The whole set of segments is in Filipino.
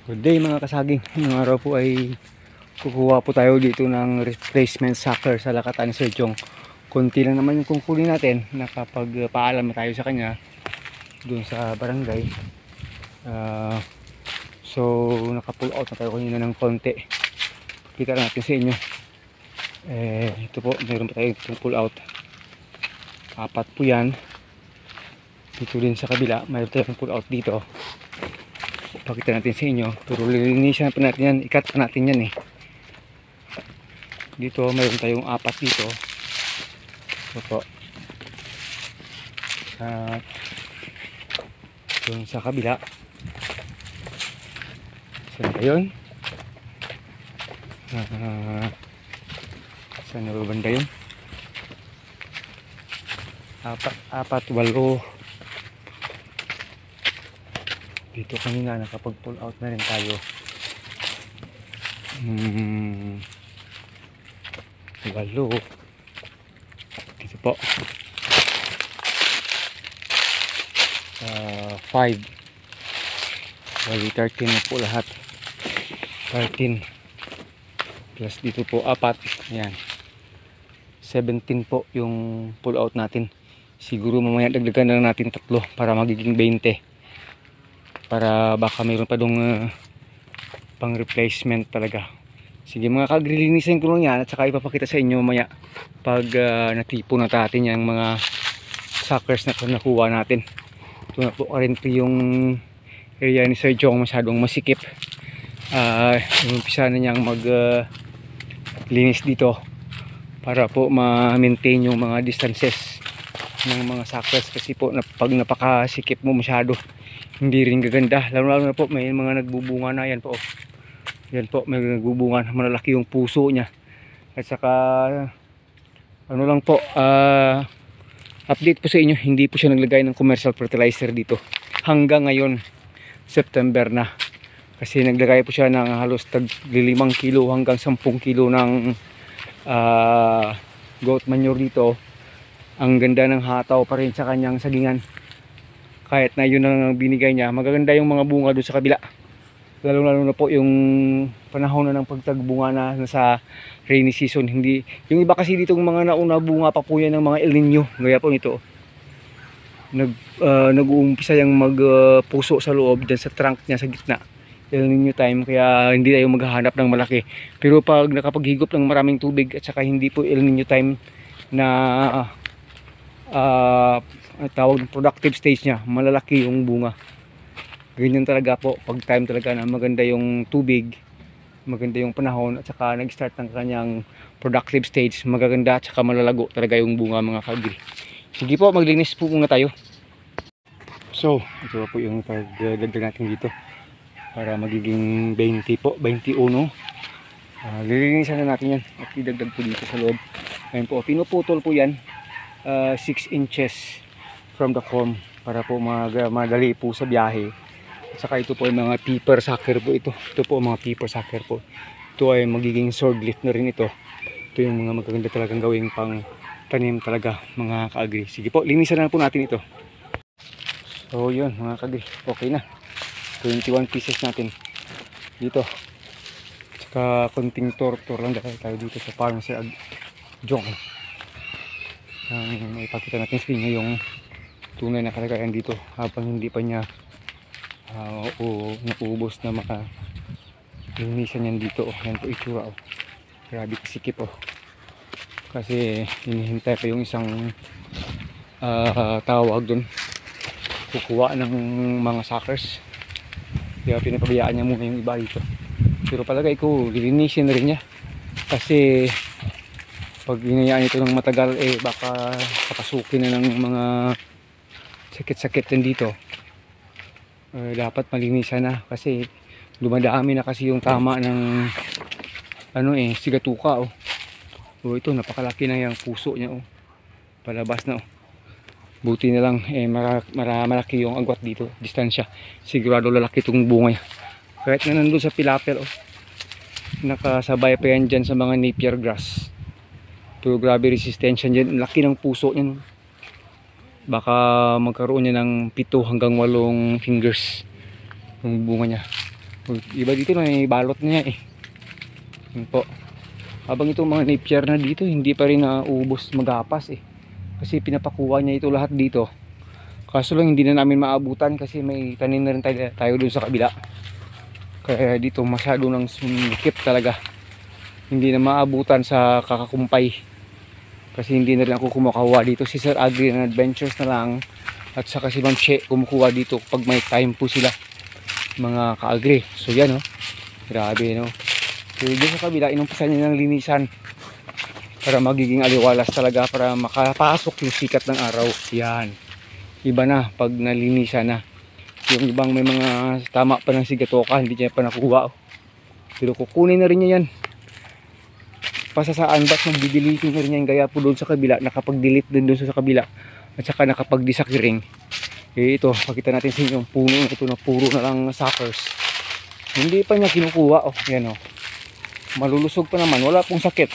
Good day mga kasaging. Ngayong araw po ay kukuha po tayo dito ng replacement sucker sa lakatan ni Sir Jong. Konti lang naman yung kukunin natin. Nakapagpaalam na tayo sa kanya doon sa barangay. So naka-pull out na tayo kanina ng konti. Kita natin sa inyo. Ito po, meron pa tayo itong pull out. 4 po yan. Dito din sa kabila, mayroon tayong pull out dito. Pakita natin sa inyo, pero lilinisan pa natin yan, ikat pa natin yan dito mayroon tayong 4 dito. Ito po. At doon sa kabila, saan ba yun? Saan na ba banda yun? 4, 8 dito kanina nakapag pull out na rin tayo. 8 dito po. 5 bali 13 na po lahat. 13 plus dito po 4. Ayan, 17 po yung pull out natin. Siguro mamaya dagdagan na natin 3 para magiging 20, para baka mayroon pa dong pang replacement talaga. Sige mga kagrelinisin ko lang yan at saka ipapakita sa inyo mamaya pag natipo na natin yung mga suckers na nakuha natin. Ito na po currently yung area ni Sir Jong, masyadong masikip. Umpisa na niyang mag linis dito para po ma-maintain yung mga distances ng mga suckers, kasi po pag napakasikip mo masyado hindi rin gaganda, lalo na po may mga nagbubunga na. Yan po, yan po, may nagbubunga, malalaki yung puso niya. At saka ano lang po, update po sa inyo, hindi po siya naglagay ng commercial fertilizer dito hanggang ngayon, September na, kasi naglagay po siya ng halos tag 5 kilo hanggang 10 kilo ng goat manure dito. Ang ganda ng hataw pa rin sa kanyang sagingan. Kahit na yun ang binigay niya, magaganda yung mga bunga doon sa kabila. Lalo na po yung panahon na ng pagtagbunga na sa rainy season. Hindi, yung iba kasi dito mga nauna bunga pa po yan ng mga El Nino. Gaya po nito. Nag-uumpisa yung magpuso sa loob dyan sa trunk niya sa gitna. El Nino time, kaya hindi tayo maghahanap ng malaki. Pero pag nakapaghigop ng maraming tubig at saka hindi po El Nino time na tawag ng productive stage niya, malalaki yung bunga. Ganyan talaga po pag time talaga na maganda yung tubig, maganda yung panahon, at saka nag-start ng kanyang productive stage, magaganda at saka malalago talaga yung bunga mga kagri. Sige po, maglinis po muna tayo. So ito po yung pagdagdag natin dito para magiging 20 po, 21. Lilinisan na natin yan at idagdag po dito sa loob. Ayun po, pinuputol po yan 6 inches from the form para po madali po sa biyahe. At saka ito po ay mga peeper sucker po ito. Ito po mga peeper sucker po. Ito ay magiging sword lift na rin ito. Ito yung mga magaganda talagang gawing pang tanim talaga mga kaagri. Sige po, linisan na po natin ito. So yun mga kaagri, okay na. 21 pieces natin dito. At saka konting tour lang tayo dito sa farm Sir Jong. Ipakita natin sa inyo yung tunay na kalagayan dito habang hindi pa niya naubos na linisan yan dito. Yan po itsura. Grabe kasikip kasi hinihintay pa yung isang tawag dun, kukuha ng mga suckers, kaya pinapabayaan niya muna yung iba dito. Pero palagay ko lilinisin na rin niya, kasi pag hinayaan ito ng matagal baka kapasukin na ng mga sakit-sakit din dito. Dapat malinisan na kasi dumadami na kasi yung tama ng sigatuka. Ito napakalaki na yung puso niya palabas na. Buti na lang malaki yung agwat dito, distansya. Sigurado lalaki itong bunga niya. Kahit na nandun sa pilapel nakasabay pa yan dyan sa mga napier grass. Pero grabe resistensya dyan, laki ng puso niya. Baka magkaroon niya ng 7 hanggang 8 fingers yung bunga niya. Iba dito na may balot niya eh. Yun po. Habang itong mga napier na dito, hindi pa rin naubos magapas eh. Kasi pinapakuha niya ito lahat dito. Kaso lang hindi na namin maabutan kasi may tanim na rin tayo dun sa kabila. Kaya dito masyado nang sumikip talaga. Hindi na maabutan sa kakakumpay. Kasi hindi na rin ako kumukuha dito. Si Sir Agri and Adventures na lang. At saka si Ma'am She kumukuha dito pag may time po sila. Mga ka-agri. So yan oh. Grabe no. So dito sa kabila, inumpisan niya ng linisan. Para magiging aliwalas talaga. Para makapasok yung sikat ng araw. Yan. Iba na pag nalinisan na. Yung ibang may mga tama pa ng sigatoka, hindi niya pa nakuha. Pero kukunin na rin niya yan. Pasasaan ba't magdi-deleting na rin niya yung gaya po doon sa kabila. Nakapag-delete din doon sa kabila. At saka nakapag-disappearing. Eh ito, pakita natin sa inyo yung puno. Ito na puro na lang suckers. Hindi pa niya kinukuha. Oh, yan oh. Malulusog pa naman. Wala pong sakit.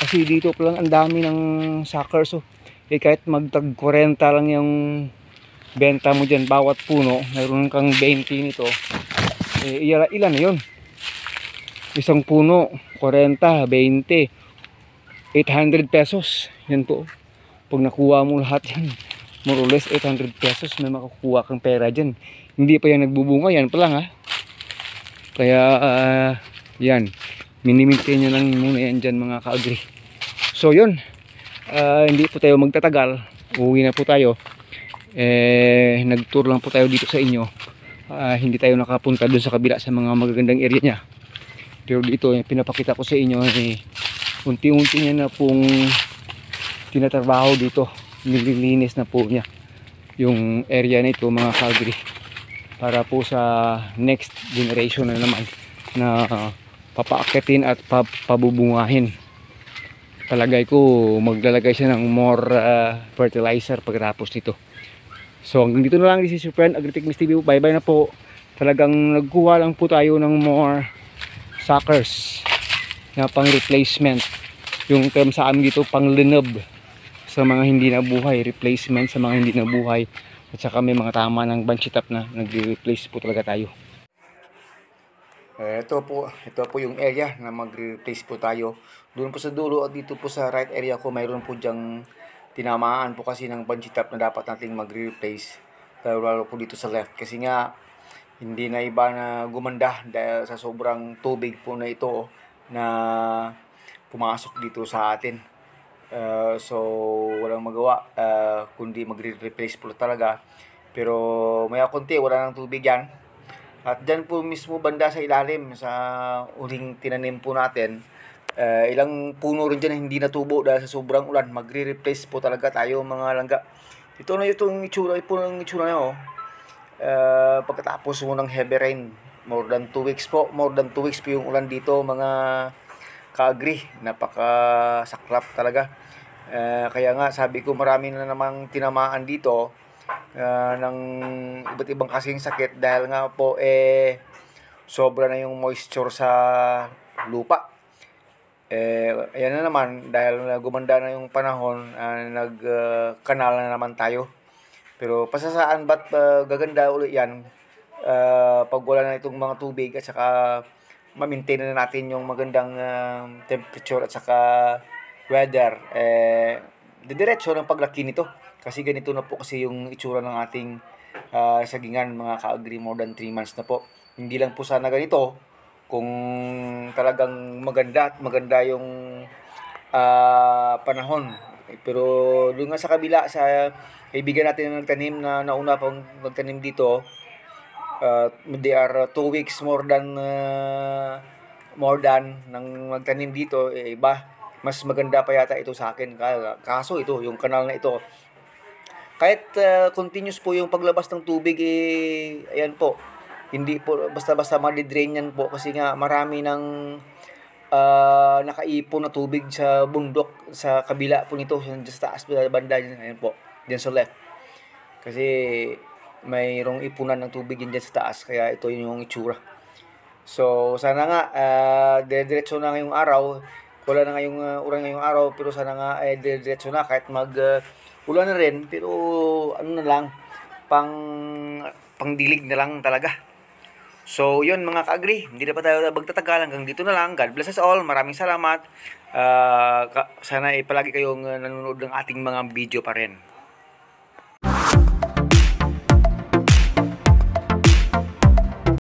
Kasi dito pa lang ang dami ng suckers. Oh. Eh kahit magtag 40 lang yung benta mo dyan bawat puno, mayroon kang 20 nito, eh ilan na yun? Isang puno 40, 20, 800 pesos yan po. Pag nakuha mo lahat yan, more or less 800 pesos may makukuha kang pera dyan. Hindi pa yan nagbubunga, yan pa lang ha. Kaya yan, minimintain nyo lang muna yan dyan mga ka-agri. So yun, hindi po tayo magtatagal, uwi na po tayo. Nag-tour lang po tayo dito sa inyo. Hindi tayo nakapunta doon sa kabila sa mga magagandang area niya. Pero dito pinapakita ko sa inyo unti-unti niya na pong tinatrabaho dito. Nililinis na po niya yung area na ito mga ka-agri. Para po sa next generation na naman na papaakitin at pabubungahin. Palagay ko maglalagay siya ng more fertilizer pagkatapos nito. So hanggang dito na lang, this is your friend Agritechnics TV. Bye bye na po. Talagang nagkuha lang po tayo ng more suckers na pang replacement. Yung term sa amin dito pang linob sa mga hindi nabuhay, replacement sa mga hindi nabuhay. At saka may mga tama ng bunch-up na nagre-replace po talaga tayo. Ito po yung area na mag-replace po tayo. Doon po sa dulo at dito po sa right area ko mayroon po diyang tinamaan po kasi ng bungee top na dapat nating mag-replace. Lalo po dito sa left kasi nga hindi na iba na gumanda dahil sa sobrang tubig po na ito na pumasok dito sa atin. So walang magawa kundi magre-replace po talaga. Pero maya konti wala nang tubig yan. At dyan po mismo banda sa ilalim sa uling tinanim po natin. Ilang puno rin dyan na hindi natubo dahil sa sobrang ulan. Magre-replace po talaga tayo mga langga. Ito na itong itsura po ng itsura nyo. Pagkatapos mo ng heavy rain, more than 2 weeks po. More than 2 weeks po yung ulan dito mga ka-agri. Napakasaklap talaga. Kaya nga sabi ko marami na namang tinamaan dito ng iba't ibang kasing sakit dahil nga po sobra na yung moisture sa lupa. Ayan na naman dahil gumanda na yung panahon, nag-kanal na naman tayo. Pero pasasaan ba't gaganda ulit yan pag wala na itong mga tubig at saka ma-maintain na natin yung magandang temperature at saka weather. Didiretso ng paglaki nito kasi ganito na po kasi yung itsura ng ating sagingan mga ka-agri, more than 3 months na po. Hindi lang po sana ganito kung talagang maganda yung panahon. Pero doon nga sa kabila sa kaibigan natin na nagtanim na nauna pang nagtanim dito, they are 2 weeks more than nang magtanim dito, iba mas maganda pa yata ito sa akin. Kaso ito yung kanal na ito kahit continuous po yung paglabas ng tubig ayan po. Hindi po basta-basta madidrain yan po kasi nga marami ng nakaipon na tubig sa bundok sa kabila po nito sa taas banda dyan, ayan po, dyan sa left. Kasi mayroong ipunan ng tubig dyan sa taas kaya ito yung itsura. So sana nga diretso na ngayong araw. Wala na ngayong ulan ngayong araw pero sana nga diretso na kahit ulan na rin pero ano na lang pangdilig na lang talaga. So, yun mga ka-agree, hindi na pa tayo magtatagal, hanggang dito na lang. God bless us all. Maraming salamat. Sana palagi kayong nanonood ng ating mga video pa rin.